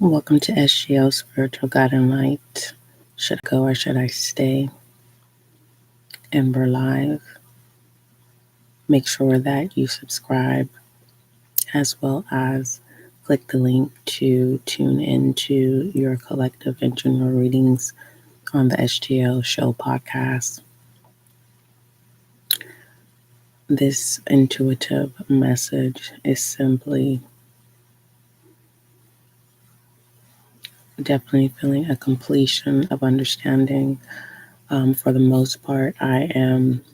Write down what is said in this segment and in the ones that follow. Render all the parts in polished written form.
Welcome to SGL Spiritual Guiding Light. Should I go or should I stay? Ember Live. Make sure that you subscribe as well as click the link to tune into your collective and general readings on the SGL Show podcast. This intuitive message is simply definitely feeling a completion of understanding. For the most part, I am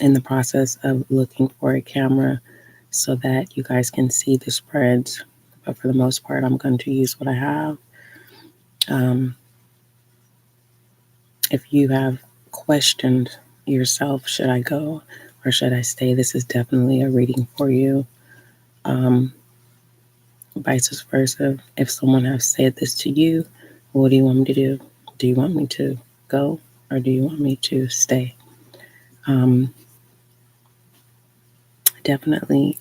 in the process of looking for a camera so that you guys can see the spreads. But for the most part, I'm going to use what I have. Um, if you have questioned yourself, should I go or should I stay? This is definitely a reading for you. Vice versa. If someone has said this to you, what do you want me to do? Do you want me to go or do you want me to stay? Definitely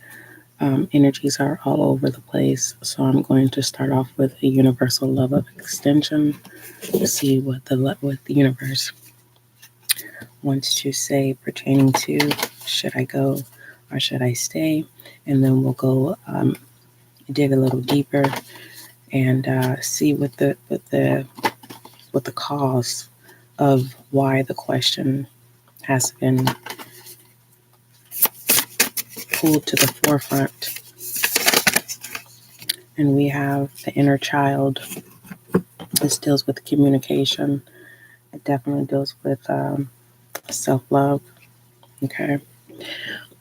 energies are all over the place. So I'm going to start off with a universal love of extension to see what the universe wants to say pertaining to should I go or should I stay, and then we'll go dig a little deeper and see what the cause of why the question has been pulled to the forefront. And we have the inner child. This deals with communication. It definitely deals with self-love. Okay.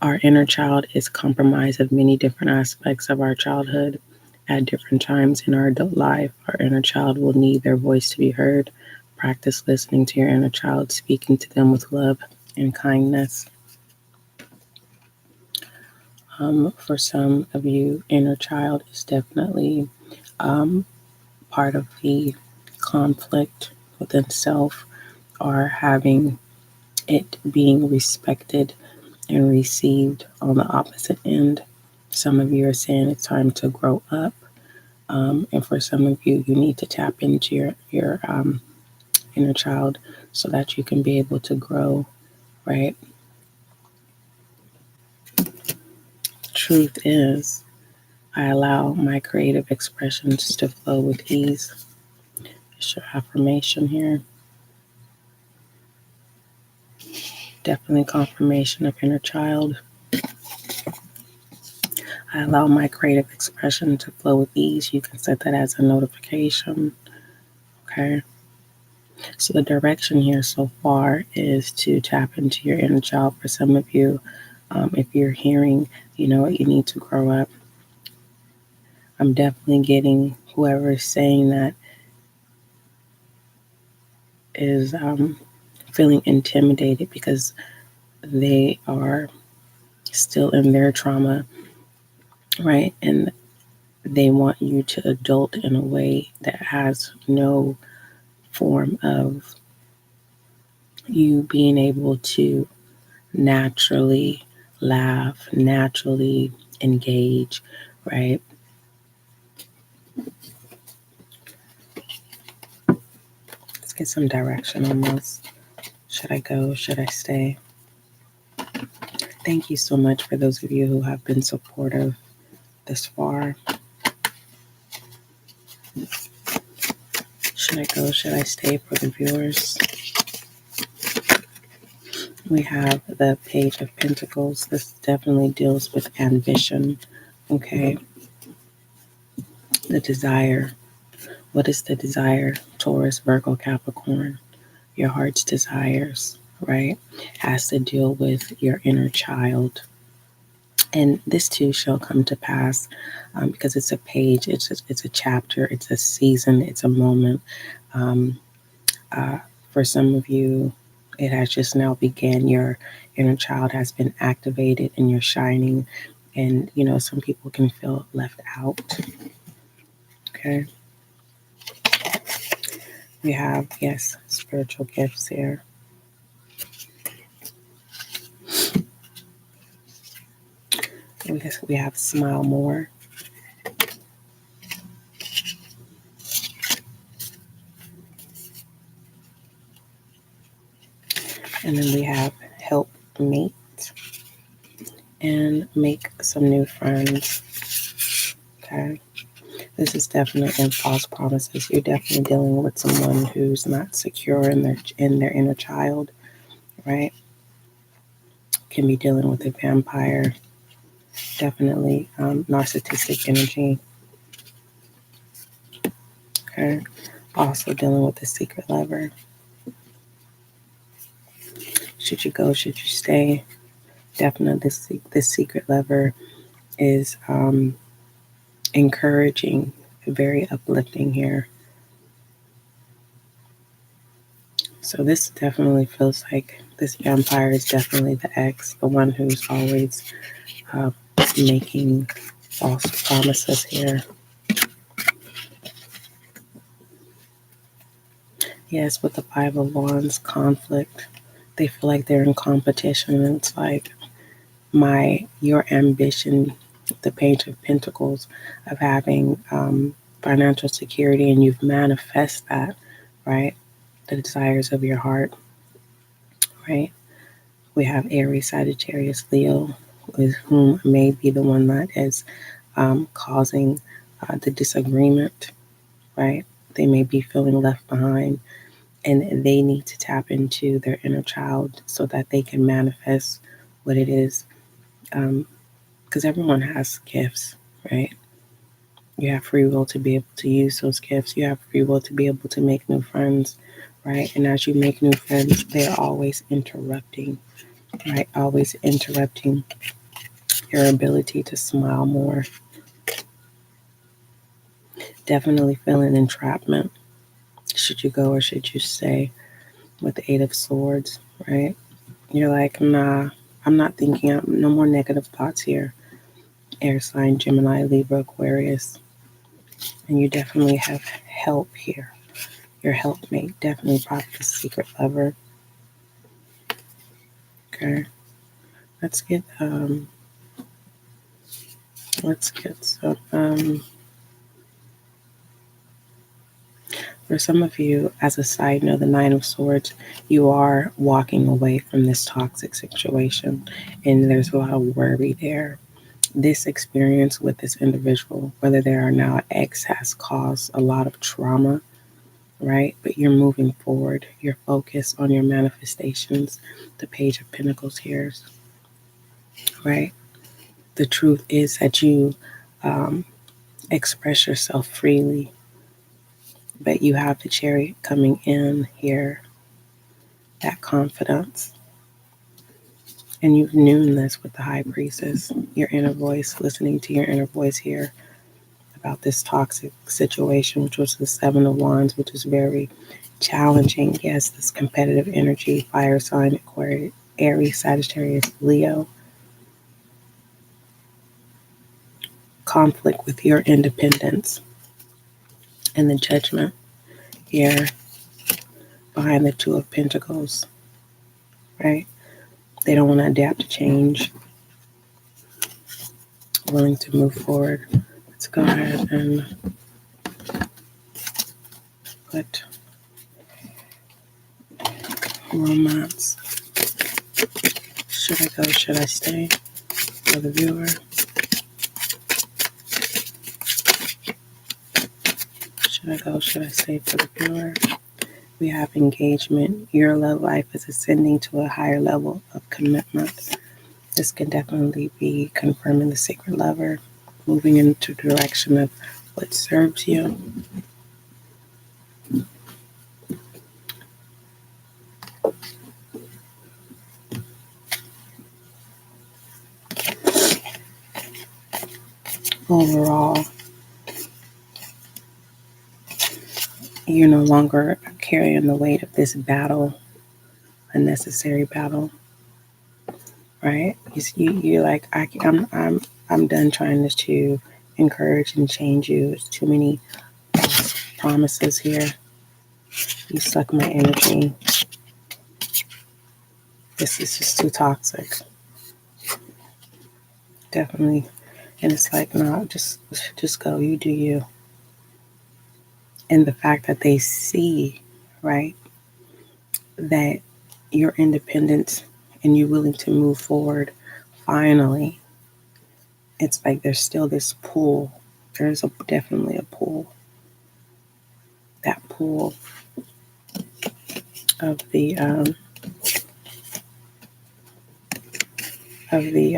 Our inner child is comprised of many different aspects of our childhood. At different times in our adult life, our inner child will need their voice to be heard. Practice listening to your inner child, speaking to them with love and kindness. For some of you, inner child is definitely part of the conflict within self, or having it being respected and received on the opposite end. Some of you are saying it's time to grow up. And for some of you, you need to tap into your inner child so that you can be able to grow, right? Truth is, I allow my creative expressions to flow with ease. It's your affirmation here. Definitely confirmation of inner child. I allow my creative expression to flow with ease. You can set that as a notification. Okay. So the direction here so far is to tap into your inner child. For some of you, if you're hearing, you know what, you need to grow up. I'm definitely getting whoever is saying that is feeling intimidated because they are still in their trauma, right? And they want you to adult in a way that has no form of you being able to naturally laugh, naturally engage, right? Let's get some direction on this. Should I go? Should I stay? Thank you so much for those of you who have been supportive this far. Should I go? Should I stay for the viewers? We have the Page of Pentacles. This definitely deals with ambition, okay? The desire. What is the desire? Taurus, Virgo, Capricorn. Your heart's desires, right? Has to deal with your inner child. And this too shall come to pass because it's a page, it's a chapter, it's a season, it's a moment. Um, for some of you, it has just now began. Your inner child has been activated and you're shining. And, you know, some people can feel left out. Okay. We have, yes, spiritual gifts here. We have smile more. And then we have help mate and make some new friends. Okay. This is definitely in false promises. You're definitely dealing with someone who's not secure in their inner child, right? Can be dealing with a vampire. Definitely narcissistic energy. Okay. Also dealing with a secret lover. Should you go? Should you stay? Definitely, this secret lover is encouraging, very uplifting here. So this definitely feels like this vampire is definitely the ex, the one who's always uh, making false promises here. Yes, with the Five of Wands, conflict. They feel like they're in competition, and it's like your ambition, the Page of Pentacles, of having financial security, and you've manifest that, right? The desires of your heart, right? We have Aries, Sagittarius, Leo, with whom may be the one that is causing the disagreement, right? They may be feeling left behind, and they need to tap into their inner child so that they can manifest what it is. Because everyone has gifts, right? You have free will to be able to use those gifts. You have free will to be able to make new friends, right? And as you make new friends, they're always interrupting, right? Always interrupting your ability to smile more. Definitely feeling entrapment. Should you go or should you stay? With the Eight of Swords, right? You're like, nah, I'm not thinking, no more negative thoughts here. Air sign, Gemini, Libra, Aquarius. And you definitely have help here. Your helpmate, definitely probably the secret lover. Okay. Let's get some for some of you, as a side note, the Nine of Swords, you are walking away from this toxic situation, and there's a lot of worry there. This experience with this individual, whether they are now ex, has caused a lot of trauma, right? But you're moving forward. You're focused on your manifestations. The Page of Pentacles here, right? The truth is that you express yourself freely, but you have the Chariot coming in here, that confidence. And you've known this with the High Priestess, your inner voice, listening to your inner voice here about this toxic situation, which was the Seven of Wands, which is very challenging. Yes, this competitive energy, fire sign, Aquarius, Aries, Sagittarius, Leo. Conflict with your independence. And the Judgment here behind the Two of Pentacles, right? They don't want to adapt to change, willing to move forward. Let's go ahead and put romance. Should I go? Should I stay? For the viewer. Should I go? Should I stay? For the viewer. We have engagement. Your love life is ascending to a higher level of commitment. This can definitely be confirming the secret lover, moving into the direction of what serves you. Overall, you're no longer carrying the weight of this battle, a necessary battle, right? You're like, I'm done trying to encourage and change you. There's too many promises here. You suck my energy. This is just too toxic. Definitely. And it's like, no, just go. You do you. And the fact that they see, right, that your independence and you're willing to move forward, finally, it's like there's still this pull. There's definitely a pull. That pull of the of the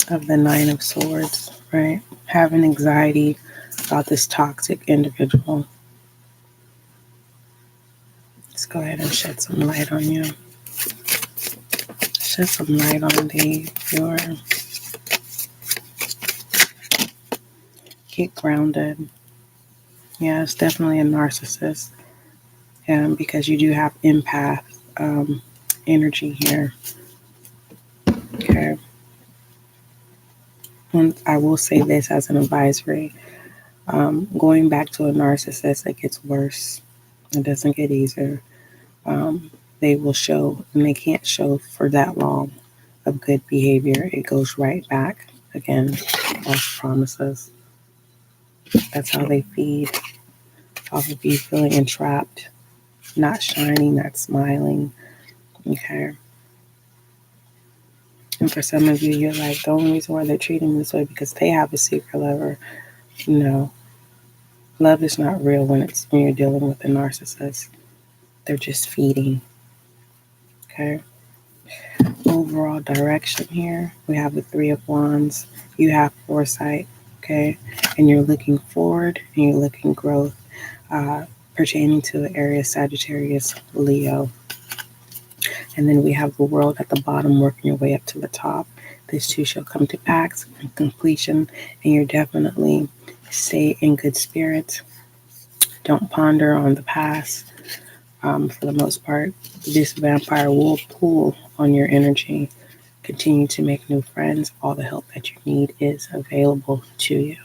of the Nine of Swords, right? Having anxiety about this toxic individual. Let's go ahead and shed some light on you. Shed some light on your get grounded. Yeah, it's definitely a narcissist. Because you do have empath energy here. Okay. And I will say this as an advisory. Going back to a narcissist, it gets worse. It doesn't get easier. They will show, and they can't show for that long of good behavior. It goes right back again. False promises. That's how they feed off of you feeling entrapped, not shining, not smiling. Okay. And for some of you, you're like, the only reason why they're treating me this way because they have a secret lover. No. Love is not real when you're dealing with a narcissist. They're just feeding. Okay. Overall direction here, we have the Three of Wands. You have foresight. Okay. And you're looking forward and you're looking growth pertaining to the area Sagittarius, Leo. And then we have the World at the bottom, working your way up to the top. This too shall come to pass and completion, and you're definitely stay in good spirits. Don't ponder on the past. For the most part, this vampire will pull on your energy. Continue to make new friends. All the help that you need is available to you.